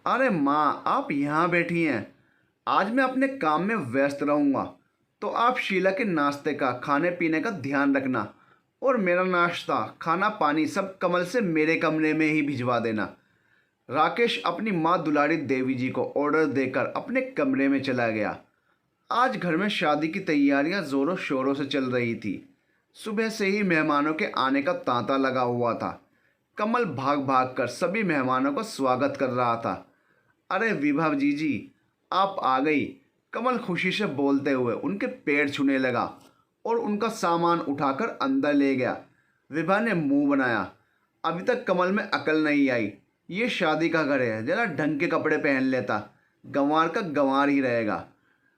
अरे माँ, आप यहाँ बैठी हैं। आज मैं अपने काम में व्यस्त रहूँगा, तो आप शीला के नाश्ते का, खाने पीने का ध्यान रखना। और मेरा नाश्ता, खाना पानी सब कमल से मेरे कमरे में ही भिजवा देना। राकेश अपनी माँ दुलारी देवी जी को ऑर्डर देकर अपने कमरे में चला गया। आज घर में शादी की तैयारियां जोरों शोरों से चल रही थी। सुबह से ही मेहमानों के आने का तांता लगा हुआ था। कमल भाग भाग कर सभी मेहमानों का स्वागत कर रहा था। अरे विभा जी, आप आ गई। कमल खुशी से बोलते हुए उनके पैर छूने लगा और उनका सामान उठाकर अंदर ले गया। विभा ने मुंह बनाया। अभी तक कमल में अकल नहीं आई। ये शादी का घर है, जरा ढंग के कपड़े पहन लेता, गंवार का गंवार ही रहेगा।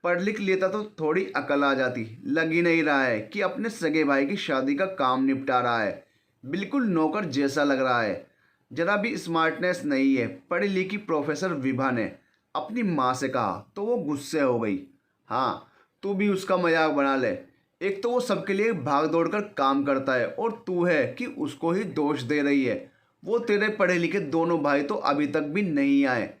पढ़ लिख लेता तो थोड़ी अकल आ जाती। लग ही नहीं रहा है कि अपने सगे भाई की शादी का काम निपटा रहा है। बिल्कुल नौकर जैसा लग रहा है। जरा भी स्मार्टनेस नहीं है। पढ़ी लिखी प्रोफेसर विभा ने अपनी माँ से कहा तो वो गुस्से हो गई। हाँ, तू भी उसका मजाक बना ले। एक तो वो सबके लिए भाग दौड़ कर काम करता है और तू है कि उसको ही दोष दे रही है। वो तेरे पढ़े लिखे दोनों भाई तो अभी तक भी नहीं आए।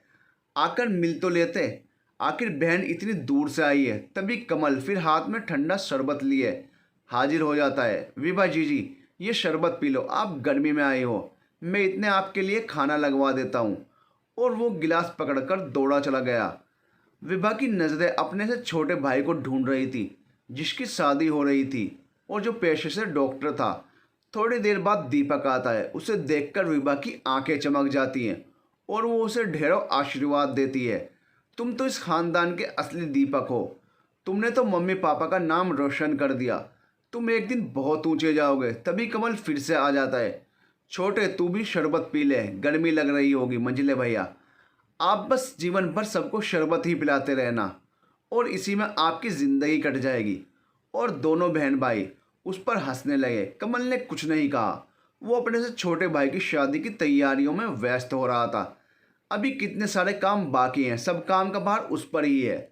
आकर मिल तो लेते। आखिर बहन इतनी दूर से आई है। तभी कमल फिर हाथ में ठंडा शरबत लिए हाजिर हो जाता है। विभा जी, ये शरबत पी लो, आप गर्मी में आए हो। मैं इतने आपके लिए खाना लगवा देता हूँ। और वो गिलास पकड़कर दौड़ा चला गया। विभा की नज़रें अपने से छोटे भाई को ढूंढ रही थी, जिसकी शादी हो रही थी और जो पेशे से डॉक्टर था। थोड़ी देर बाद दीपक आता है। उसे देखकर विभा की आंखें चमक जाती हैं और वो उसे ढेरों आशीर्वाद देती है। तुम तो इस खानदान के असली दीपक हो। तुमने तो मम्मी पापा का नाम रोशन कर दिया। तुम एक दिन बहुत ऊंचे जाओगे। तभी कमल फिर से आ जाता है। छोटे, तू भी शरबत पी ले, गर्मी लग रही होगी। मंझले भैया, आप बस जीवन भर सबको शरबत ही पिलाते रहना और इसी में आपकी ज़िंदगी कट जाएगी। और दोनों बहन भाई उस पर हंसने लगे। कमल ने कुछ नहीं कहा। वो अपने से छोटे भाई की शादी की तैयारियों में व्यस्त हो रहा था। अभी कितने सारे काम बाकी हैं, सब काम का भार उस पर ही है।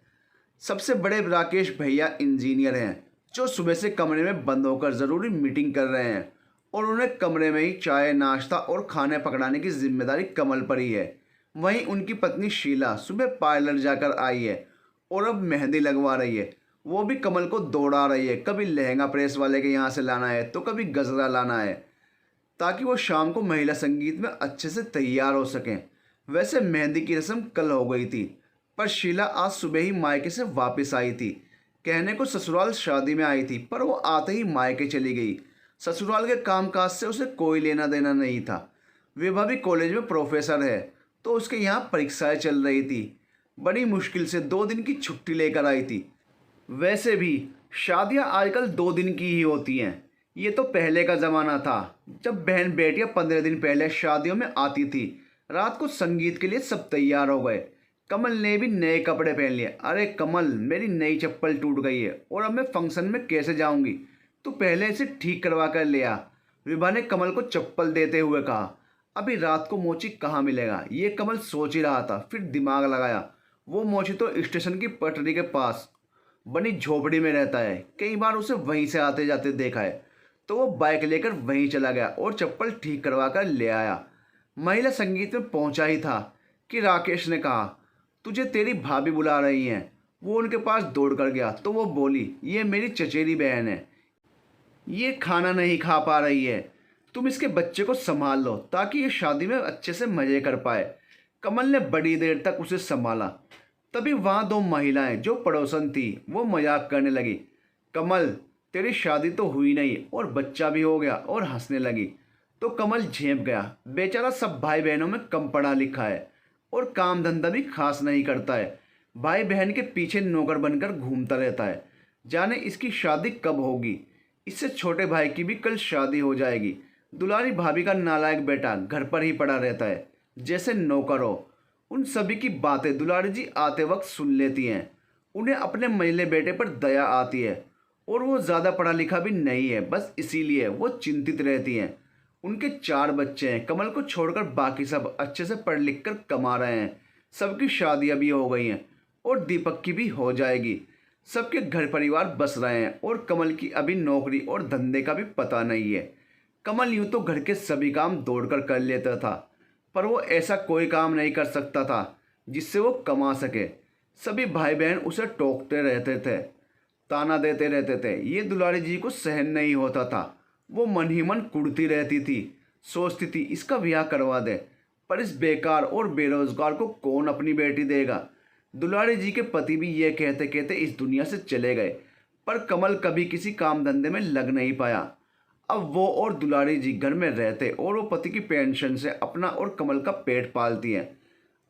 सबसे बड़े राकेश भैया इंजीनियर हैं, जो सुबह से कमरे में बंद होकर ज़रूरी मीटिंग कर रहे हैं और उन्हें कमरे में ही चाय, नाश्ता और खाने पकड़ाने की जिम्मेदारी कमल पर ही है। वहीं उनकी पत्नी शीला सुबह पार्लर जाकर आई है और अब मेहंदी लगवा रही है। वो भी कमल को दौड़ा रही है। कभी लहंगा प्रेस वाले के यहाँ से लाना है तो कभी गजरा लाना है, ताकि वो शाम को महिला संगीत में अच्छे से तैयार हो सकें। वैसे मेहंदी की रस्म कल हो गई थी, पर शीला आज सुबह ही मायके से वापस आई थी। कहने को ससुराल शादी में आई थी, पर वो आते ही मायके चली गई। ससुराल के कामकाज से उसे कोई लेना देना नहीं था। विभा भी कॉलेज में प्रोफेसर है, तो उसके यहाँ परीक्षाएं चल रही थी। बड़ी मुश्किल से 2 दिन की छुट्टी लेकर आई थी। वैसे भी शादियां आजकल 2 दिन की ही होती हैं। ये तो पहले का ज़माना था, जब बहन बेटियां 15 दिन पहले शादियों में आती थी। रात को संगीत के लिए सब तैयार हो गए। कमल ने भी नए कपड़े पहन लिए। अरे कमल, मेरी नई चप्पल टूट गई है और अब मैं फंक्शन में कैसे जाऊंगी? तू पहले इसे ठीक करवा कर ले आ। विभा ने कमल को चप्पल देते हुए कहा। अभी रात को मोची कहाँ मिलेगा, ये कमल सोच ही रहा था। फिर दिमाग लगाया। वो मोची तो स्टेशन की पटरी के पास बनी झोपड़ी में रहता है। कई बार उसे वहीं से आते जाते देखा है। तो वो बाइक लेकर वहीं चला गया और चप्पल ठीक करवा कर ले आया। महिला संगीत में पहुंचा ही था कि राकेश ने कहा, तुझे तेरी भाभी बुला रही हैं। वो उनके पास दौड़ कर गया तो वो बोली, ये मेरी चचेरी बहन है, ये खाना नहीं खा पा रही है। तुम इसके बच्चे को संभाल लो ताकि ये शादी में अच्छे से मज़े कर पाए। कमल ने बड़ी देर तक उसे संभाला। तभी वहाँ 2 महिलाएं जो पड़ोसन थी वो मजाक करने लगी। कमल, तेरी शादी तो हुई नहीं और बच्चा भी हो गया, और हंसने लगी। तो कमल झेंप गया। बेचारा सब भाई बहनों में कम पढ़ा लिखा है और काम धंधा भी खास नहीं करता है। भाई बहन के पीछे नौकर बनकर घूमता रहता है। जाने इसकी शादी कब होगी। इससे छोटे भाई की भी कल शादी हो जाएगी। दुलारी भाभी का नालायक बेटा घर पर ही पड़ा रहता है, जैसे नौकर हो। उन सभी की बातें दुलारी जी आते वक्त सुन लेती हैं। उन्हें अपने मंझले बेटे पर दया आती है और वो ज़्यादा पढ़ा लिखा भी नहीं है, बस इसीलिए वो चिंतित रहती हैं। उनके 4 बच्चे हैं। कमल को छोड़कर बाकी सब अच्छे से पढ़ लिख कर कमा रहे हैं। सबकी शादियां भी हो गई हैं और दीपक की भी हो जाएगी। सबके घर परिवार बस रहे हैं और कमल की अभी नौकरी और धंधे का भी पता नहीं है। कमल यूं तो घर के सभी काम दौड़कर कर लेता था, पर वो ऐसा कोई काम नहीं कर सकता था जिससे वो कमा सके। सभी भाई बहन उसे टोकते रहते थे, ताना देते रहते थे। ये दुलारी जी को सहन नहीं होता था। वो मन ही मन कुढ़ती रहती थी, सोचती थी इसका ब्याह करवा दे, पर इस बेकार और बेरोजगार को कौन अपनी बेटी देगा। दुलारी जी के पति भी ये कहते कहते इस दुनिया से चले गए, पर कमल कभी किसी काम धंधे में लग नहीं पाया। अब वो और दुलारी जी घर में रहते और वो पति की पेंशन से अपना और कमल का पेट पालती है।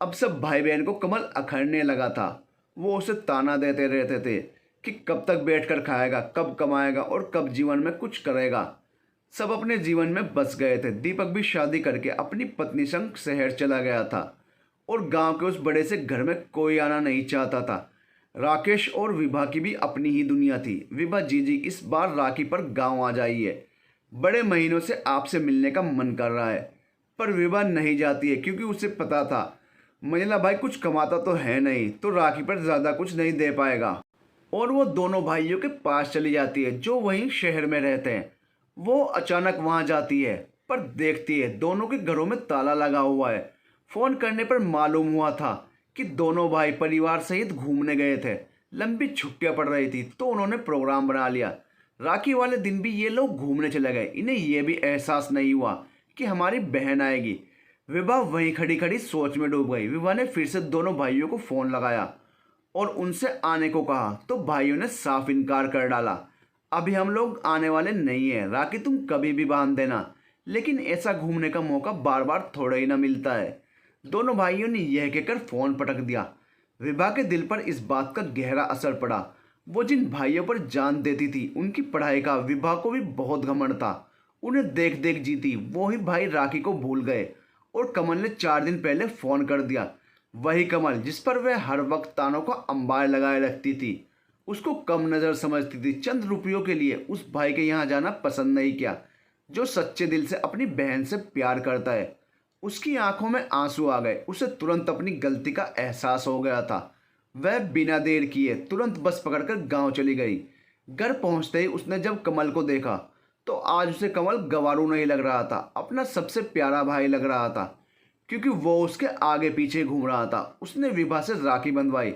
अब सब भाई बहन को कमल अखरने लगा था। वो उसे ताना देते रहते थे कि कब तक बैठकर खाएगा, कब कमाएगा और कब जीवन में कुछ करेगा। सब अपने जीवन में बस गए थे। दीपक भी शादी करके अपनी पत्नी संग शहर चला गया था और गांव के उस बड़े से घर में कोई आना नहीं चाहता था। राकेश और विभा की भी अपनी ही दुनिया थी। विभा, जीजी इस बार राखी पर गांव आ जाइए, बड़े महीनों से आपसे मिलने का मन कर रहा है। पर विभा नहीं जाती है क्योंकि उसे पता था मंझला भाई कुछ कमाता तो है नहीं, तो राखी पर ज़्यादा कुछ नहीं दे पाएगा। और वो दोनों भाइयों के पास चली जाती है जो वहीं शहर में रहते हैं। वो अचानक वहां जाती है पर देखती है दोनों के घरों में ताला लगा हुआ है। फ़ोन करने पर मालूम हुआ था कि दोनों भाई परिवार सहित घूमने गए थे। लंबी छुट्टियां पड़ रही थी तो उन्होंने प्रोग्राम बना लिया। राखी वाले दिन भी ये लोग घूमने चले गए। इन्हें यह भी एहसास नहीं हुआ कि हमारी बहन आएगी। विभा वहीं खड़ी खड़ी सोच में डूब गई। विभा ने फिर से दोनों भाइयों को फ़ोन लगाया और उनसे आने को कहा तो भाइयों ने साफ इनकार कर डाला। अभी हम लोग आने वाले नहीं हैं, राखी तुम कभी भी बांध देना, लेकिन ऐसा घूमने का मौका बार बार थोड़ा ही ना मिलता है। दोनों भाइयों ने यह कहकर फ़ोन पटक दिया। विभा के दिल पर इस बात का गहरा असर पड़ा। वो जिन भाइयों पर जान देती थी उनकी पढ़ाई का विभा को भी बहुत घमंड था। उन्हें देख देख जीती वो ही भाई राखी को भूल गए और कमल ने 4 दिन पहले फ़ोन कर दिया। वही कमल जिस पर वह हर वक्त तानों का अंबार लगाए रखती थी, उसको कम नज़र समझती थी। चंद रुपयों के लिए उस भाई के यहाँ जाना पसंद नहीं किया जो सच्चे दिल से अपनी बहन से प्यार करता है। उसकी आंखों में आंसू आ गए। उसे तुरंत अपनी गलती का एहसास हो गया था। वह बिना देर किए तुरंत बस पकड़कर गांव चली गई। घर पहुंचते ही उसने जब कमल को देखा तो आज उसे कमल गवारू नहीं लग रहा था, अपना सबसे प्यारा भाई लग रहा था, क्योंकि वो उसके आगे पीछे घूम रहा था। उसने विभा से राखी बंधवाई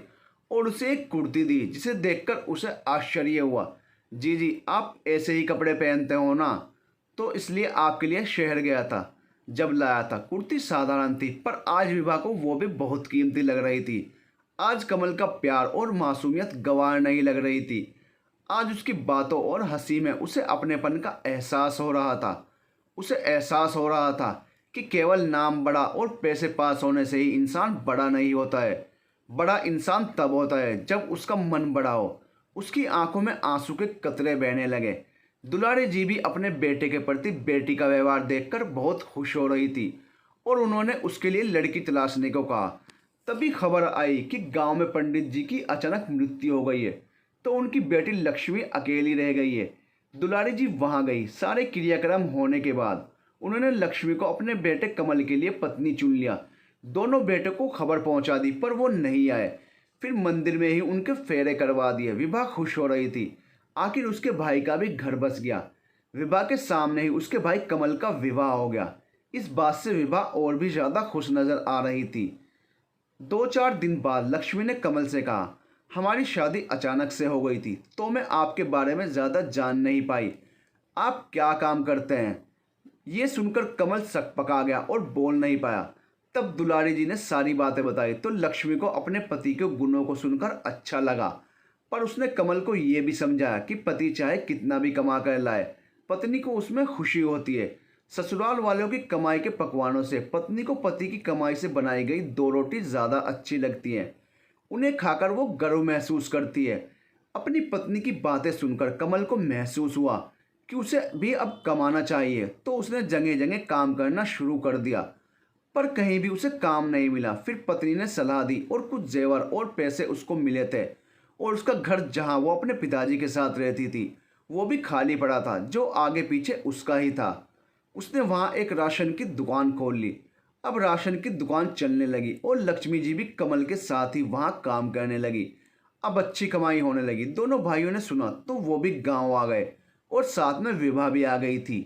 और उसे एक कुर्ती दी जिसे देखकर उसे आश्चर्य हुआ। जी जी, आप ऐसे ही कपड़े पहनते हो ना, तो इसलिए आपके लिए शहर गया था। जब लाया था कुर्ती साधारण थी, पर आज विभा को वो भी बहुत कीमती लग रही थी। आज कमल का प्यार और मासूमियत गंवार नहीं लग रही थी। आज उसकी बातों और हंसी में उसे अपनेपन का एहसास हो रहा था। उसे एहसास हो रहा था कि केवल नाम बड़ा और पैसे पास होने से ही इंसान बड़ा नहीं होता है। बड़ा इंसान तब होता है जब उसका मन बड़ा हो। उसकी आंखों में आंसू के कतरे बहने लगे। दुलारी जी भी अपने बेटे के प्रति बेटी का व्यवहार देखकर बहुत खुश हो रही थी और उन्होंने उसके लिए लड़की तलाशने को कहा। तभी खबर आई कि गांव में पंडित जी की अचानक मृत्यु हो गई है, तो उनकी बेटी लक्ष्मी अकेली रह गई है। दुलारी जी वहां गई। सारे क्रियाक्रम होने के बाद उन्होंने लक्ष्मी को अपने बेटे कमल के लिए पत्नी चुन लिया। दोनों बेटे को खबर पहुंचा दी पर वो नहीं आए। फिर मंदिर में ही उनके फेरे करवा दिए। विभा खुश हो रही थी, आखिर उसके भाई का भी घर बस गया। विभा के सामने ही उसके भाई कमल का विवाह हो गया। इस बात से विभा और भी ज़्यादा खुश नज़र आ रही थी। 2-4 दिन बाद लक्ष्मी ने कमल से कहा, हमारी शादी अचानक से हो गई थी तो मैं आपके बारे में ज़्यादा जान नहीं पाई। आप क्या काम करते हैं? ये सुनकर कमल सकपका गया और बोल नहीं पाया। तब दुलारी जी ने सारी बातें बताई तो लक्ष्मी को अपने पति के गुणों को सुनकर अच्छा लगा, पर उसने कमल को ये भी समझाया कि पति चाहे कितना भी कमा कर लाए, पत्नी को उसमें खुशी होती है। ससुराल वालों की कमाई के पकवानों से पत्नी को पति की कमाई से बनाई गई 2 रोटी ज़्यादा अच्छी लगती हैं। उन्हें खाकर वो गर्व महसूस करती है। अपनी पत्नी की बातें सुनकर कमल को महसूस हुआ कि उसे भी अब कमाना चाहिए, तो उसने जगह जगह काम करना शुरू कर दिया, पर कहीं भी उसे काम नहीं मिला। फिर पत्नी ने सलाह दी और कुछ जेवर और पैसे उसको मिले थे और उसका घर जहां वो अपने पिताजी के साथ रहती थी वो भी खाली पड़ा था, जो आगे पीछे उसका ही था। उसने वहां एक राशन की दुकान खोल ली। अब राशन की दुकान चलने लगी और लक्ष्मी जी भी कमल के साथ ही वहां काम करने लगी। अब अच्छी कमाई होने लगी। दोनों भाइयों ने सुना तो वो भी गांव आ गए और साथ में विभा भी आ गई थी।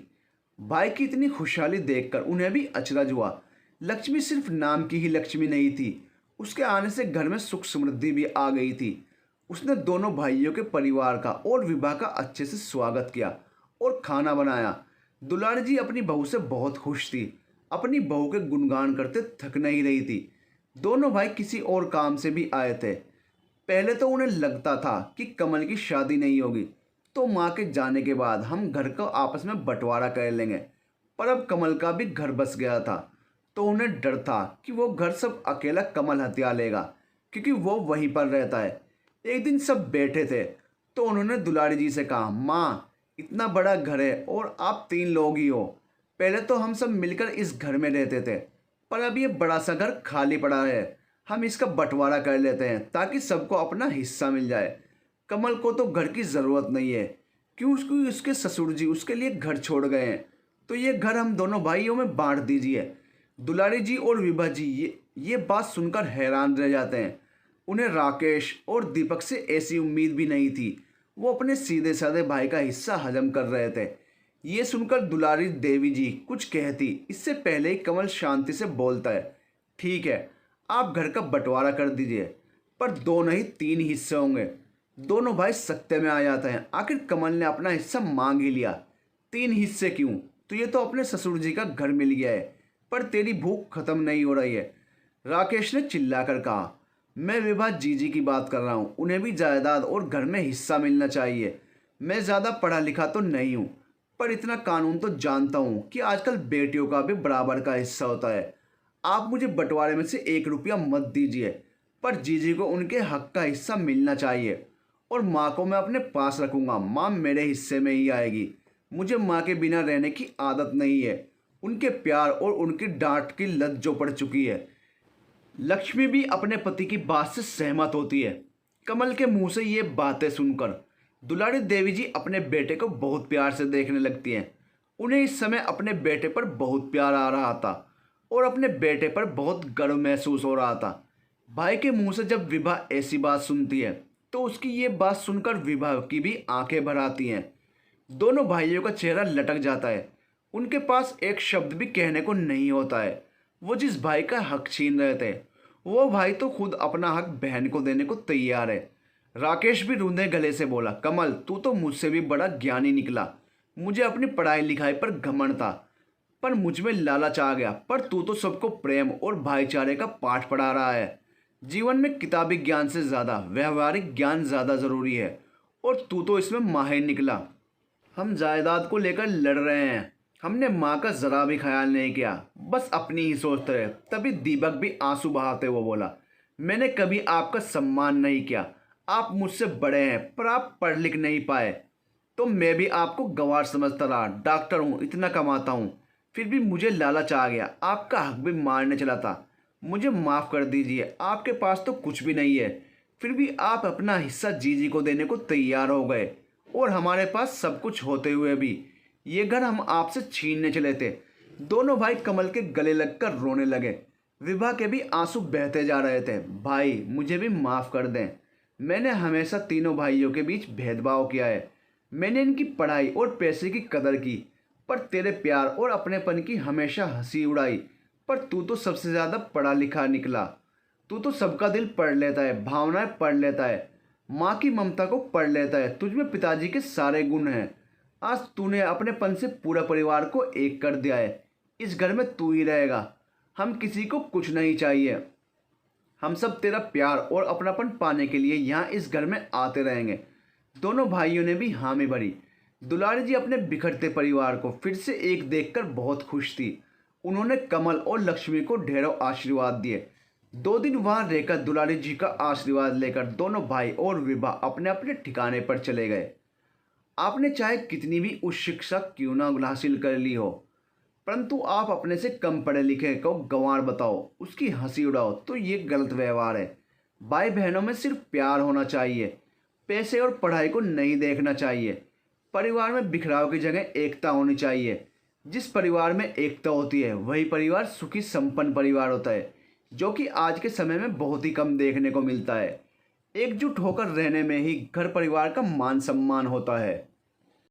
भाई की इतनी खुशहाली देखकर उन्हें भी अचरज हुआ। लक्ष्मी सिर्फ नाम की ही लक्ष्मी नहीं थी, उसके आने से घर में सुख समृद्धि भी आ गई थी। उसने दोनों भाइयों के परिवार का और विभा का अच्छे से स्वागत किया और खाना बनाया। दुलारी जी अपनी बहू से बहुत खुश थी। अपनी बहू के गुणगान करते थक नहीं रही थी। दोनों भाई किसी और काम से भी आए थे। पहले तो उन्हें लगता था कि कमल की शादी नहीं होगी तो माँ के जाने के बाद हम घर को आपस में बंटवारा कर लेंगे, पर अब कमल का भी घर बस गया था तो उन्हें डर था कि वो घर सब अकेला कमल हत्या लेगा, क्योंकि वो वहीं पर रहता है। एक दिन सब बैठे थे तो उन्होंने दुलारी जी से कहा, माँ इतना बड़ा घर है और आप 3 लोग ही हो। पहले तो हम सब मिलकर इस घर में रहते थे, पर अब ये बड़ा सा घर खाली पड़ा है। हम इसका बंटवारा कर लेते हैं ताकि सबको अपना हिस्सा मिल जाए। कमल को तो घर की ज़रूरत नहीं है, क्यों उसको उसके ससुर जी उसके लिए घर छोड़ गए हैं, तो ये घर हम दोनों भाइयों में बांट दीजिए। दुलारी जी और विभा जी ये बात सुनकर हैरान रह जाते हैं। उन्हें राकेश और दीपक से ऐसी उम्मीद भी नहीं थी। वो अपने सीधे साधे भाई का हिस्सा हजम कर रहे थे। ये सुनकर दुलारी देवी जी कुछ कहती इससे पहले ही कमल शांति से बोलता है, ठीक है आप घर का बंटवारा कर दीजिए, पर 2 नहीं 3 हिस्से होंगे। दोनों भाई सत्ते में आ जाते हैं। आखिर कमल ने अपना हिस्सा मांग ही लिया, 3 हिस्से क्यों, तो ये तो अपने ससुर जी का घर मिल गया है, पर तेरी भूख खत्म नहीं हो रही है। राकेश ने चिल्लाकर कहा, मैं विभा जीजी की बात कर रहा हूँ, उन्हें भी जायदाद और घर में हिस्सा मिलना चाहिए। मैं ज़्यादा पढ़ा लिखा तो नहीं हूँ, पर इतना कानून तो जानता हूँ कि आजकल बेटियों का भी बराबर का हिस्सा होता है। आप मुझे बंटवारे में से 1 रुपया मत दीजिए, पर जीजी को उनके हक का हिस्सा मिलना चाहिए। और माँ को मैं अपने पास रखूँगा, माँ मेरे हिस्से में ही आएगी। मुझे माँ के बिना रहने की आदत नहीं है। उनके प्यार और उनकी डांट की लत जो पड़ चुकी है। लक्ष्मी भी अपने पति की बात से सहमत होती है। कमल के मुंह से ये बातें सुनकर दुलारी देवी जी अपने बेटे को बहुत प्यार से देखने लगती हैं। उन्हें इस समय अपने बेटे पर बहुत प्यार आ रहा था और अपने बेटे पर बहुत गर्व महसूस हो रहा था। भाई के मुंह से जब विभा ऐसी बात सुनती है तो उसकी ये बात सुनकर विभा की भी आंखें भर आती हैं। दोनों भाइयों का चेहरा लटक जाता है। उनके पास एक शब्द भी कहने को नहीं होता है। वो जिस भाई का हक छीन रहे थे, वो भाई तो खुद अपना हक बहन को देने को तैयार है। राकेश भी रूंधे गले से बोला, कमल तू तो मुझसे भी बड़ा ज्ञानी निकला। मुझे अपनी पढ़ाई लिखाई पर घमंड था, पर मुझ में लालच आ गया, पर तू तो सबको प्रेम और भाईचारे का पाठ पढ़ा रहा है। जीवन में किताबी ज्ञान से ज़्यादा व्यवहारिक ज्ञान ज़्यादा ज़रूरी है, और तू तो इसमें माहिर निकला। हम जायदाद को लेकर लड़ रहे हैं, हमने माँ का ज़रा भी ख्याल नहीं किया, बस अपनी ही सोचते रहे। तभी दीपक भी आंसू बहाते हुए बोला, मैंने कभी आपका सम्मान नहीं किया। आप मुझसे बड़े हैं, पर आप पढ़ लिख नहीं पाए, तो मैं भी आपको गंवार समझता रहा। डॉक्टर हूँ, इतना कमाता हूँ, फिर भी मुझे लालच आ गया, आपका हक भी मारने चला था। मुझे माफ़ कर दीजिए, आपके पास तो कुछ भी नहीं है, फिर भी आप अपना हिस्सा जीजी को देने को तैयार हो गए, और हमारे पास सब कुछ होते हुए भी ये घर हम आपसे छीनने चले थे। दोनों भाई कमल के गले लगकर रोने लगे। विभा के भी आंसू बहते जा रहे थे। भाई मुझे भी माफ़ कर दें, मैंने हमेशा तीनों भाइयों के बीच भेदभाव किया है। मैंने इनकी पढ़ाई और पैसे की कदर की, पर तेरे प्यार और अपनेपन की हमेशा हंसी उड़ाई। पर तू तो सबसे ज़्यादा पढ़ा लिखा निकला। तू तो सबका दिल पढ़ लेता है, भावनाएं पढ़ लेता है, माँ की ममता को पढ़ लेता है। तुझ में पिताजी के सारे गुण हैं। आज तूने अपनेपन से पूरा परिवार को एक कर दिया है। इस घर में तू ही रहेगा, हम किसी को कुछ नहीं चाहिए। हम सब तेरा प्यार और अपनापन पाने के लिए यहाँ इस घर में आते रहेंगे। दोनों भाइयों ने भी हामी भरी। दुलारी जी अपने बिखरते परिवार को फिर से एक देखकर बहुत खुश थी। उन्होंने कमल और लक्ष्मी को ढेरों आशीर्वाद दिए। 2 दिन वहाँ रहकर दुलारी जी का आशीर्वाद लेकर दोनों भाई और विभा अपने अपने ठिकाने पर चले गए। आपने चाहे कितनी भी उच्च शिक्षा क्यों ना हासिल कर ली हो, परंतु आप अपने से कम पढ़े लिखे को गंवार बताओ, उसकी हंसी उड़ाओ, तो ये गलत व्यवहार है। भाई बहनों में सिर्फ प्यार होना चाहिए, पैसे और पढ़ाई को नहीं देखना चाहिए। परिवार में बिखराव की जगह एकता होनी चाहिए। जिस परिवार में एकता होती है वही परिवार सुखी संपन्न परिवार होता है, जो कि आज के समय में बहुत ही कम देखने को मिलता है। एकजुट होकर रहने में ही घर परिवार का मान सम्मान होता है।